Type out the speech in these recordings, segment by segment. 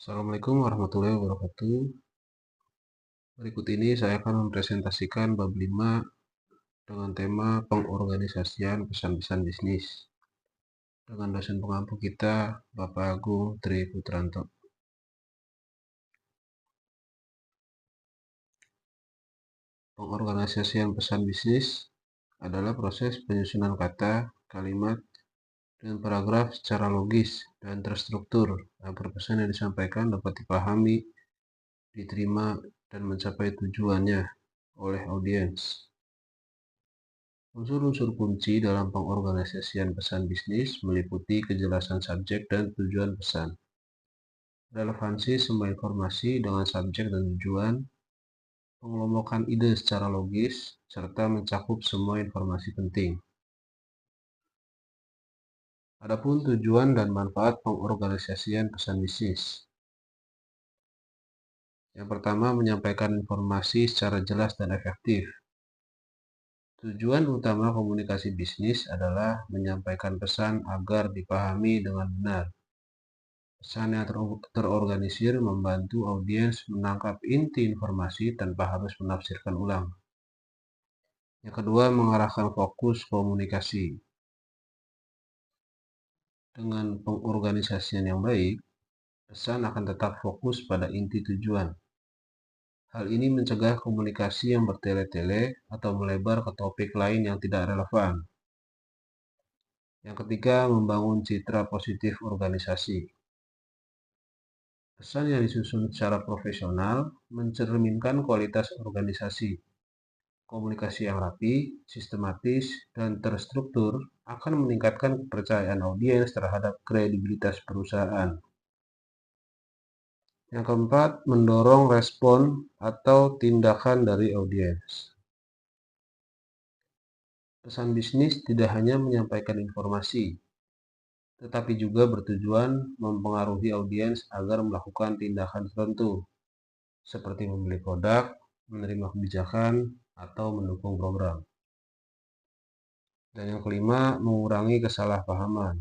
Assalamualaikum warahmatullahi wabarakatuh. Berikut ini saya akan mempresentasikan bab 5 dengan tema pengorganisasian pesan-pesan bisnis dengan dosen pengampu kita, Bapak Agung Tri Putranto. Pengorganisasian pesan bisnis adalah proses penyusunan kata, kalimat, dan paragraf secara logis dan terstruktur agar pesan yang disampaikan dapat dipahami, diterima, dan mencapai tujuannya oleh audiens. Unsur-unsur kunci dalam pengorganisasian pesan bisnis meliputi kejelasan subjek dan tujuan pesan, relevansi semua informasi dengan subjek dan tujuan, pengelompokan ide secara logis, serta mencakup semua informasi penting. Adapun tujuan dan manfaat pengorganisasian pesan bisnis. Yang pertama, menyampaikan informasi secara jelas dan efektif. Tujuan utama komunikasi bisnis adalah menyampaikan pesan agar dipahami dengan benar. Pesan yang terorganisir membantu audiens menangkap inti informasi tanpa harus menafsirkan ulang. Yang kedua, mengarahkan fokus komunikasi. Dengan pengorganisasian yang baik, pesan akan tetap fokus pada inti tujuan. Hal ini mencegah komunikasi yang bertele-tele atau melebar ke topik lain yang tidak relevan. Yang ketiga, membangun citra positif organisasi. Pesan yang disusun secara profesional mencerminkan kualitas organisasi. Komunikasi yang rapi, sistematis, dan terstruktur akan meningkatkan kepercayaan audiens terhadap kredibilitas perusahaan. Yang keempat, mendorong respon atau tindakan dari audiens. Pesan bisnis tidak hanya menyampaikan informasi, tetapi juga bertujuan mempengaruhi audiens agar melakukan tindakan tertentu, seperti membeli produk, menerima kebijakan, atau mendukung program. Dan yang kelima, mengurangi kesalahpahaman.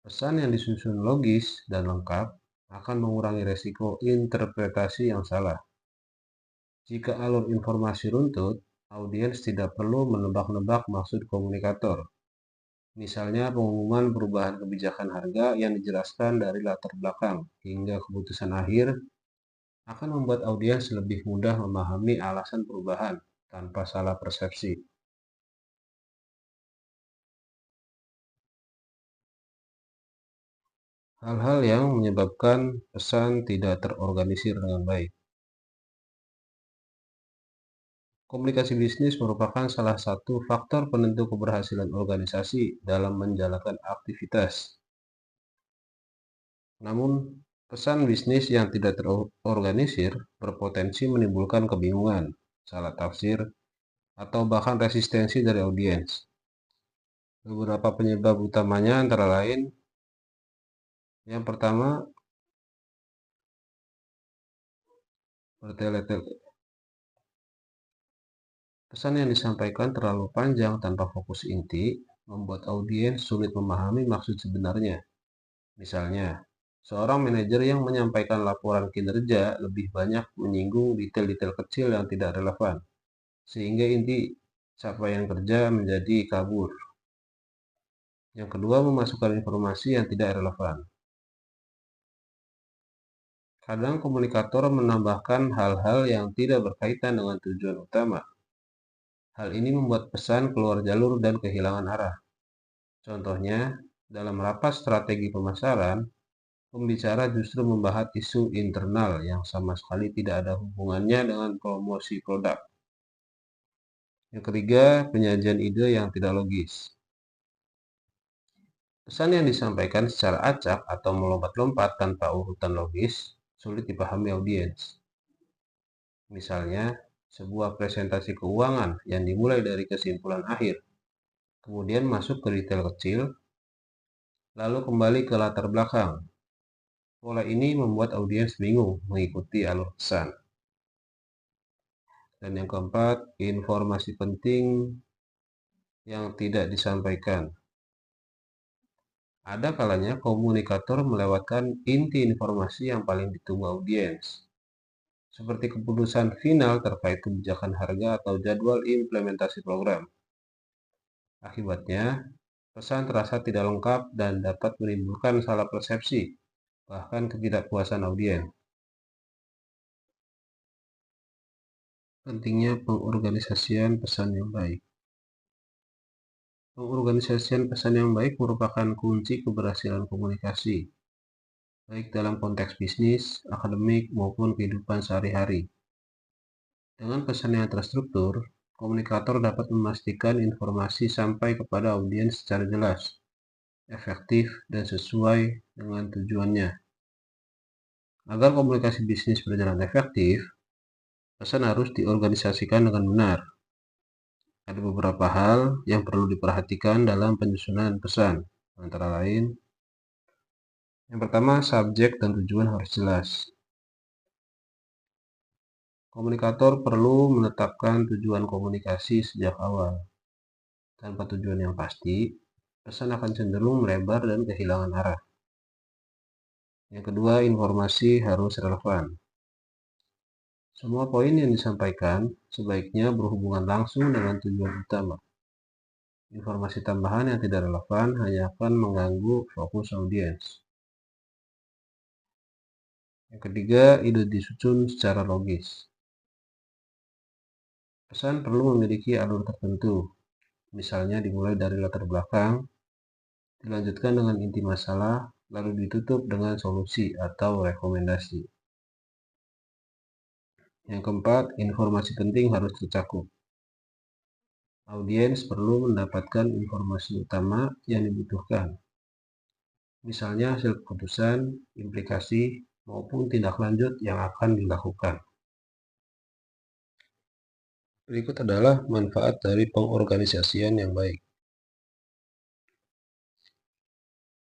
Pesan yang disusun logis dan lengkap akan mengurangi resiko interpretasi yang salah. Jika alur informasi runtut, audiens tidak perlu menebak-nebak maksud komunikator. Misalnya pengumuman perubahan kebijakan harga yang dijelaskan dari latar belakang hingga keputusan akhir akan membuat audiens lebih mudah memahami alasan perubahan tanpa salah persepsi. Hal-hal yang menyebabkan pesan tidak terorganisir dengan baik. Komunikasi bisnis merupakan salah satu faktor penentu keberhasilan organisasi dalam menjalankan aktivitas. Namun, pesan bisnis yang tidak terorganisir berpotensi menimbulkan kebingungan, salah tafsir, atau bahkan resistensi dari audiens. Beberapa penyebab utamanya antara lain, yang pertama, bertele-tele. Pesan yang disampaikan terlalu panjang tanpa fokus inti membuat audiens sulit memahami maksud sebenarnya. Misalnya, seorang manajer yang menyampaikan laporan kinerja lebih banyak menyinggung detail-detail kecil yang tidak relevan, sehingga inti capaian kerja menjadi kabur. Yang kedua, memasukkan informasi yang tidak relevan. Kadang komunikator menambahkan hal-hal yang tidak berkaitan dengan tujuan utama. Hal ini membuat pesan keluar jalur dan kehilangan arah. Contohnya, dalam rapat strategi pemasaran, pembicara justru membahas isu internal yang sama sekali tidak ada hubungannya dengan promosi produk. Yang ketiga, penyajian ide yang tidak logis. Pesan yang disampaikan secara acak atau melompat-lompat tanpa urutan logis sulit dipahami audiens. Misalnya, sebuah presentasi keuangan yang dimulai dari kesimpulan akhir, kemudian masuk ke detail kecil, lalu kembali ke latar belakang. Pola ini membuat audiens bingung mengikuti alur pesan. Dan yang keempat, informasi penting yang tidak disampaikan. Ada kalanya komunikator melewatkan inti informasi yang paling ditunggu audiens, seperti keputusan final terkait kebijakan harga atau jadwal implementasi program. Akibatnya, pesan terasa tidak lengkap dan dapat menimbulkan salah persepsi, bahkan ketidakpuasan audiens. Pentingnya pengorganisasian pesan yang baik. Pengorganisasian pesan yang baik merupakan kunci keberhasilan komunikasi, baik dalam konteks bisnis, akademik, maupun kehidupan sehari-hari. Dengan pesan yang terstruktur, komunikator dapat memastikan informasi sampai kepada audiens secara jelas, efektif, dan sesuai dengan tujuannya. Agar komunikasi bisnis berjalan efektif, pesan harus diorganisasikan dengan benar. Ada beberapa hal yang perlu diperhatikan dalam penyusunan pesan, antara lain, yang pertama, subjek dan tujuan harus jelas. Komunikator perlu menetapkan tujuan komunikasi sejak awal. Tanpa tujuan yang pasti, pesan akan cenderung melebar dan kehilangan arah. Yang kedua, informasi harus relevan. Semua poin yang disampaikan sebaiknya berhubungan langsung dengan tujuan utama. Informasi tambahan yang tidak relevan hanya akan mengganggu fokus audiens. Yang ketiga, ide disusun secara logis. Pesan perlu memiliki alur tertentu, misalnya dimulai dari latar belakang, dilanjutkan dengan inti masalah, lalu ditutup dengan solusi atau rekomendasi. Yang keempat, informasi penting harus tercakup. Audiens perlu mendapatkan informasi utama yang dibutuhkan, misalnya hasil keputusan, implikasi, maupun tindak lanjut yang akan dilakukan. Berikut adalah manfaat dari pengorganisasian yang baik.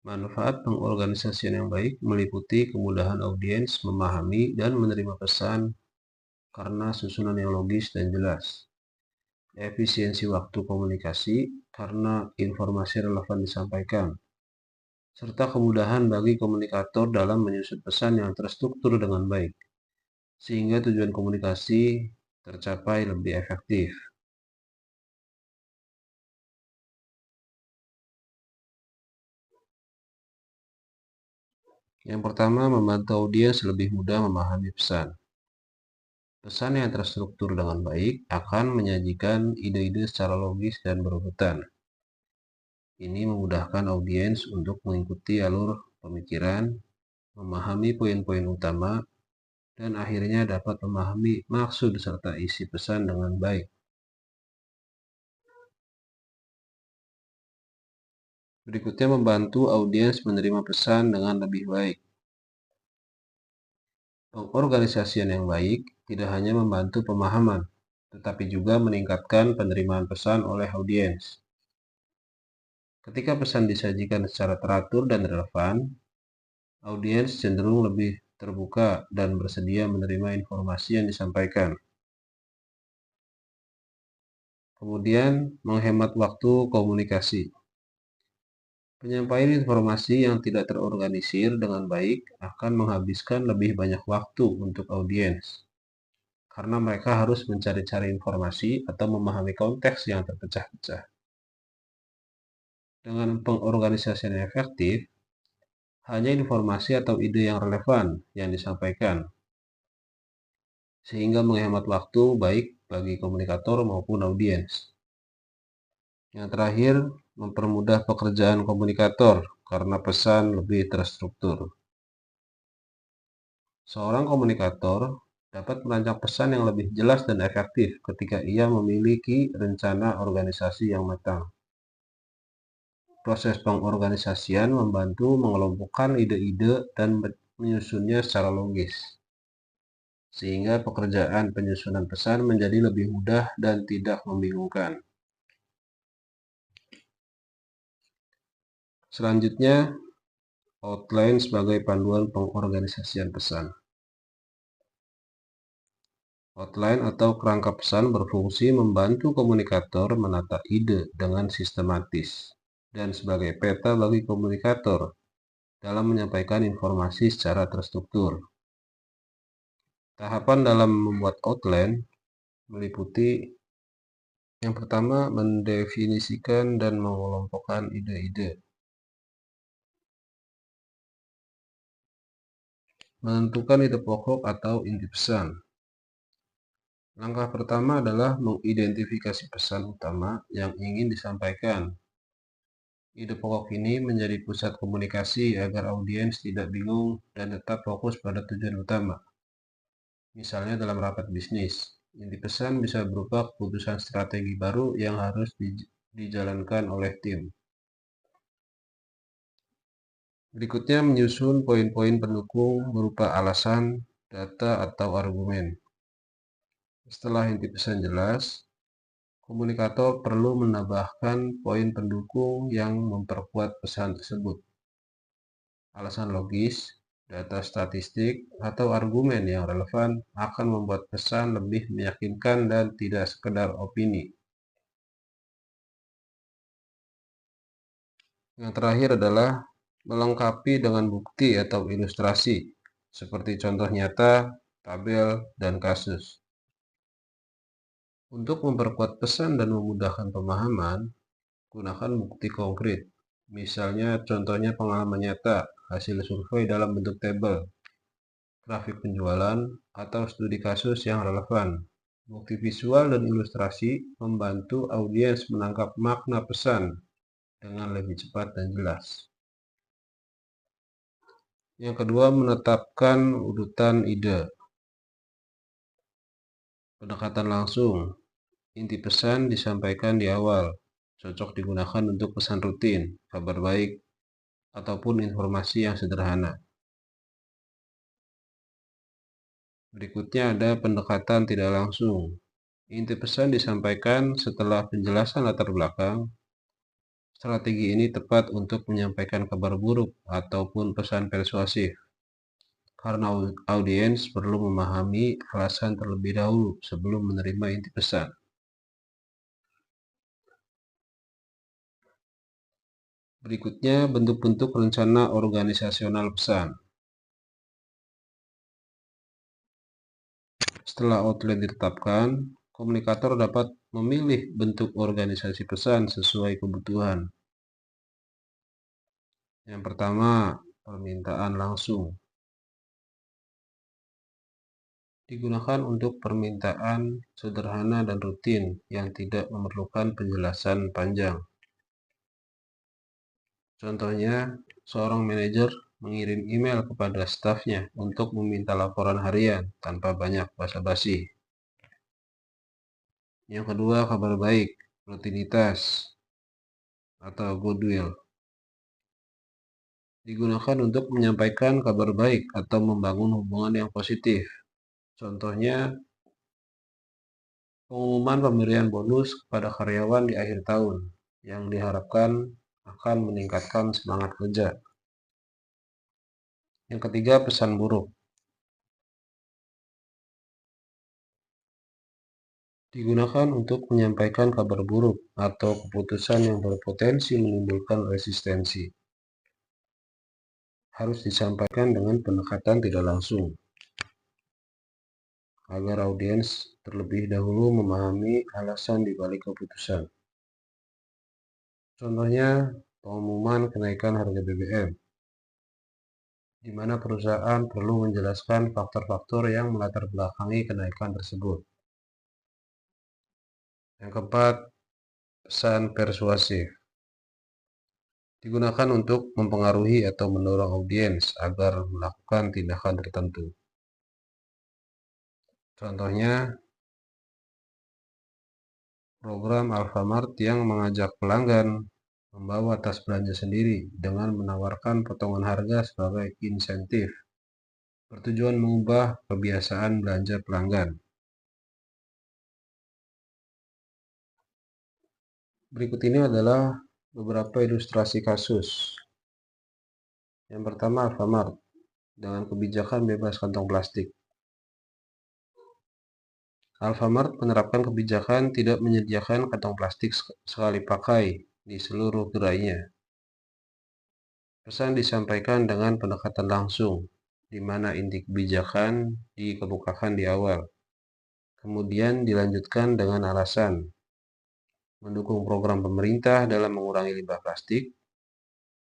Manfaat pengorganisasian yang baik meliputi kemudahan audiens memahami dan menerima pesan karena susunan yang logis dan jelas. Efisiensi waktu komunikasi karena informasi relevan disampaikan, serta kemudahan bagi komunikator dalam menyusun pesan yang terstruktur dengan baik, sehingga tujuan komunikasi tercapai lebih efektif. Yang pertama, membantu audiens lebih mudah memahami pesan. Pesan yang terstruktur dengan baik akan menyajikan ide-ide secara logis dan berurutan. Ini memudahkan audiens untuk mengikuti alur pemikiran, memahami poin-poin utama, dan akhirnya dapat memahami maksud serta isi pesan dengan baik. Berikutnya, membantu audiens menerima pesan dengan lebih baik. Pengorganisasian yang baik tidak hanya membantu pemahaman, tetapi juga meningkatkan penerimaan pesan oleh audiens. Ketika pesan disajikan secara teratur dan relevan, audiens cenderung lebih terbuka dan bersedia menerima informasi yang disampaikan. Kemudian, menghemat waktu komunikasi. Penyampaian informasi yang tidak terorganisir dengan baik akan menghabiskan lebih banyak waktu untuk audiens, karena mereka harus mencari-cari informasi atau memahami konteks yang terpecah-pecah. Dengan pengorganisasian yang efektif, hanya informasi atau ide yang relevan yang disampaikan, sehingga menghemat waktu baik bagi komunikator maupun audiens. Yang terakhir, mempermudah pekerjaan komunikator karena pesan lebih terstruktur. Seorang komunikator dapat merancang pesan yang lebih jelas dan efektif ketika ia memiliki rencana organisasi yang matang. Proses pengorganisasian membantu mengelompokkan ide-ide dan menyusunnya secara logis, sehingga pekerjaan penyusunan pesan menjadi lebih mudah dan tidak membingungkan. Selanjutnya, outline sebagai panduan pengorganisasian pesan. Outline atau kerangka pesan berfungsi membantu komunikator menata ide dengan sistematis. dan sebagai peta bagi komunikator dalam menyampaikan informasi secara terstruktur. Tahapan dalam membuat outline meliputi yang pertama, mendefinisikan dan mengelompokkan ide-ide. Menentukan ide pokok atau inti pesan. Langkah pertama adalah mengidentifikasi pesan utama yang ingin disampaikan. Ide pokok ini menjadi pusat komunikasi agar audiens tidak bingung dan tetap fokus pada tujuan utama. Misalnya dalam rapat bisnis, inti pesan bisa berupa keputusan strategi baru yang harus dijalankan oleh tim. Berikutnya menyusun poin-poin pendukung berupa alasan, data, atau argumen. Setelah inti pesan jelas, komunikator perlu menambahkan poin pendukung yang memperkuat pesan tersebut. Alasan logis, data statistik, atau argumen yang relevan akan membuat pesan lebih meyakinkan dan tidak sekedar opini. Yang terakhir adalah melengkapi dengan bukti atau ilustrasi, seperti contoh nyata, tabel, dan kasus. Untuk memperkuat pesan dan memudahkan pemahaman, gunakan bukti konkret. Misalnya contohnya pengalaman nyata, hasil survei dalam bentuk tabel, grafik penjualan, atau studi kasus yang relevan. Bukti visual dan ilustrasi membantu audiens menangkap makna pesan dengan lebih cepat dan jelas. Yang kedua, menetapkan urutan ide. Pendekatan langsung. Inti pesan disampaikan di awal. Cocok digunakan untuk pesan rutin, kabar baik, ataupun informasi yang sederhana. Berikutnya ada pendekatan tidak langsung. Inti pesan disampaikan setelah penjelasan latar belakang. Strategi ini tepat untuk menyampaikan kabar buruk ataupun pesan persuasif, karena audiens perlu memahami alasan terlebih dahulu sebelum menerima inti pesan. Berikutnya, bentuk-bentuk rencana organisasional pesan. Setelah outline ditetapkan, komunikator dapat memilih bentuk organisasi pesan sesuai kebutuhan. Yang pertama, permintaan langsung. Digunakan untuk permintaan sederhana dan rutin yang tidak memerlukan penjelasan panjang. Contohnya, seorang manajer mengirim email kepada stafnya untuk meminta laporan harian tanpa banyak basa-basi. Yang kedua, kabar baik, rutinitas, atau goodwill. Digunakan untuk menyampaikan kabar baik atau membangun hubungan yang positif. Contohnya, pengumuman pemberian bonus kepada karyawan di akhir tahun yang diharapkan akan meningkatkan semangat kerja. Yang ketiga, pesan buruk. Digunakan untuk menyampaikan kabar buruk atau keputusan yang berpotensi menimbulkan resistensi. Harus disampaikan dengan pendekatan tidak langsung, agar audiens terlebih dahulu memahami alasan di balik keputusan. Contohnya, pengumuman kenaikan harga BBM, di mana perusahaan perlu menjelaskan faktor-faktor yang melatar belakangi kenaikan tersebut. Yang keempat, pesan persuasif. Digunakan untuk mempengaruhi atau mendorong audiens agar melakukan tindakan tertentu. Contohnya, program Alfamart yang mengajak pelanggan membawa tas belanja sendiri dengan menawarkan potongan harga sebagai insentif, bertujuan mengubah kebiasaan belanja pelanggan. Berikut ini adalah beberapa ilustrasi kasus. Yang pertama, Alfamart dengan kebijakan bebas kantong plastik. Alfamart menerapkan kebijakan tidak menyediakan kantong plastik sekali pakai di seluruh gerainya. Pesan disampaikan dengan pendekatan langsung, di mana inti kebijakan dikemukakan di awal. Kemudian dilanjutkan dengan alasan, mendukung program pemerintah dalam mengurangi limbah plastik,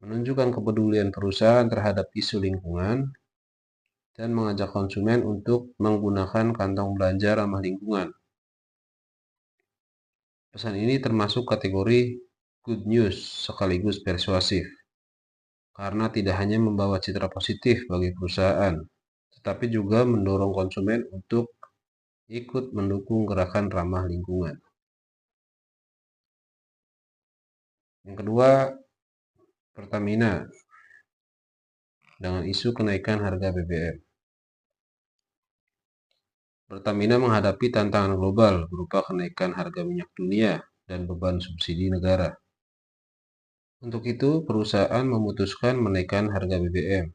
menunjukkan kepedulian perusahaan terhadap isu lingkungan, dan mengajak konsumen untuk menggunakan kantong belanja ramah lingkungan. Pesan ini termasuk kategori good news sekaligus persuasif, karena tidak hanya membawa citra positif bagi perusahaan, tetapi juga mendorong konsumen untuk ikut mendukung gerakan ramah lingkungan. Yang kedua, Pertamina dengan isu kenaikan harga BBM. Pertamina menghadapi tantangan global berupa kenaikan harga minyak dunia dan beban subsidi negara. Untuk itu, perusahaan memutuskan menaikkan harga BBM.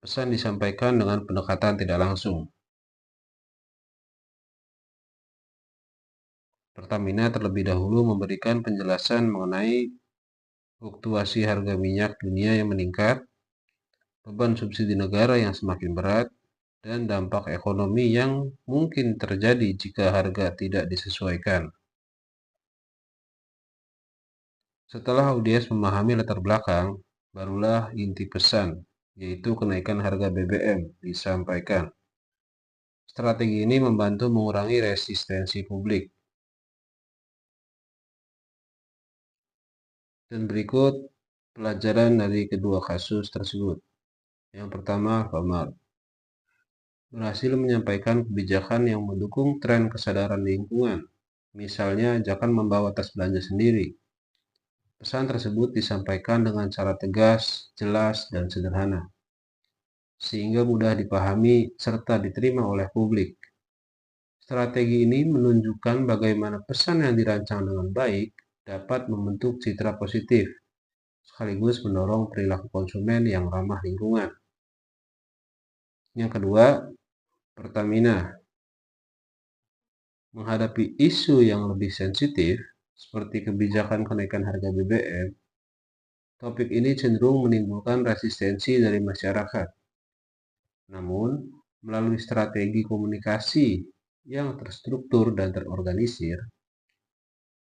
Pesan disampaikan dengan pendekatan tidak langsung. Pertamina terlebih dahulu memberikan penjelasan mengenai fluktuasi harga minyak dunia yang meningkat, beban subsidi negara yang semakin berat, dan dampak ekonomi yang mungkin terjadi jika harga tidak disesuaikan. Setelah audiens memahami latar belakang, barulah inti pesan, yaitu kenaikan harga BBM, disampaikan. Strategi ini membantu mengurangi resistensi publik. Dan berikut pelajaran dari kedua kasus tersebut. Yang pertama, Alfamart berhasil menyampaikan kebijakan yang mendukung tren kesadaran lingkungan. Misalnya, jangan membawa tas belanja sendiri. Pesan tersebut disampaikan dengan cara tegas, jelas, dan sederhana, sehingga mudah dipahami serta diterima oleh publik. Strategi ini menunjukkan bagaimana pesan yang dirancang dengan baik dapat membentuk citra positif, sekaligus mendorong perilaku konsumen yang ramah lingkungan. Yang kedua, Pertamina menghadapi isu yang lebih sensitif, seperti kebijakan kenaikan harga BBM. Topik ini cenderung menimbulkan resistensi dari masyarakat. Namun, melalui strategi komunikasi yang terstruktur dan terorganisir,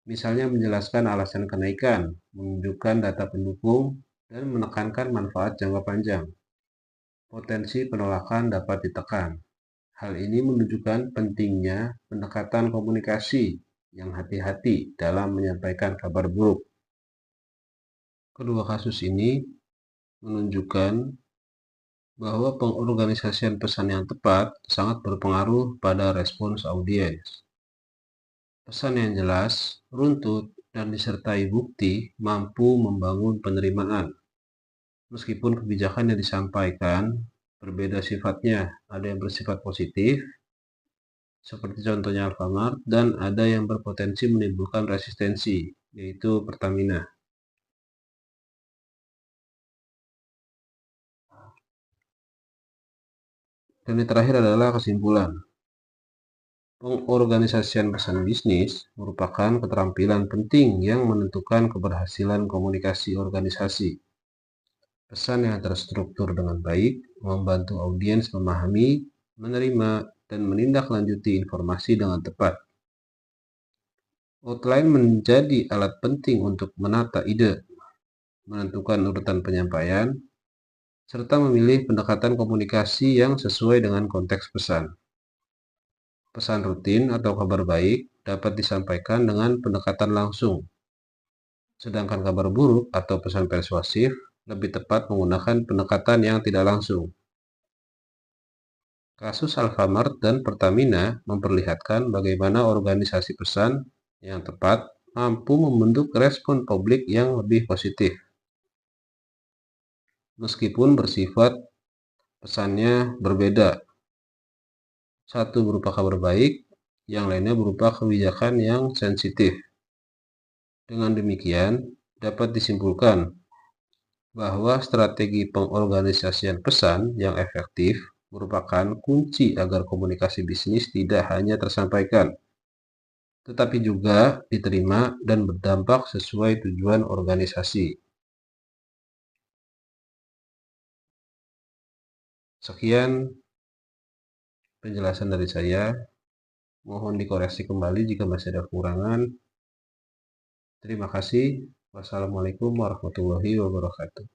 misalnya menjelaskan alasan kenaikan, menunjukkan data pendukung, dan menekankan manfaat jangka panjang, potensi penolakan dapat ditekan. Hal ini menunjukkan pentingnya pendekatan komunikasi yang hati-hati dalam menyampaikan kabar buruk. Kedua kasus ini menunjukkan bahwa pengorganisasian pesan yang tepat sangat berpengaruh pada respons audiens. Pesan yang jelas, runtut, dan disertai bukti mampu membangun penerimaan. Meskipun kebijakan yang disampaikan berbeda sifatnya, ada yang bersifat positif, seperti contohnya Alfamart, dan ada yang berpotensi menimbulkan resistensi, yaitu Pertamina. Dan yang terakhir adalah kesimpulan. Pengorganisasian pesan bisnis merupakan keterampilan penting yang menentukan keberhasilan komunikasi organisasi. Pesan yang terstruktur dengan baik membantu audiens memahami, menerima, dan menindaklanjuti informasi dengan tepat. Outline menjadi alat penting untuk menata ide, menentukan urutan penyampaian, serta memilih pendekatan komunikasi yang sesuai dengan konteks pesan. Pesan rutin atau kabar baik dapat disampaikan dengan pendekatan langsung, sedangkan kabar buruk atau pesan persuasif lebih tepat menggunakan pendekatan yang tidak langsung. Kasus Alfamart dan Pertamina memperlihatkan bagaimana organisasi pesan yang tepat mampu membentuk respon publik yang lebih positif. Meskipun bersifat pesannya berbeda. Satu berupa kabar baik, yang lainnya berupa kebijakan yang sensitif. Dengan demikian, dapat disimpulkan bahwa strategi pengorganisasian pesan yang efektif merupakan kunci agar komunikasi bisnis tidak hanya tersampaikan, tetapi juga diterima dan berdampak sesuai tujuan organisasi. Sekian penjelasan dari saya. Mohon dikoreksi kembali jika masih ada kekurangan. Terima kasih. Wassalamualaikum warahmatullahi wabarakatuh.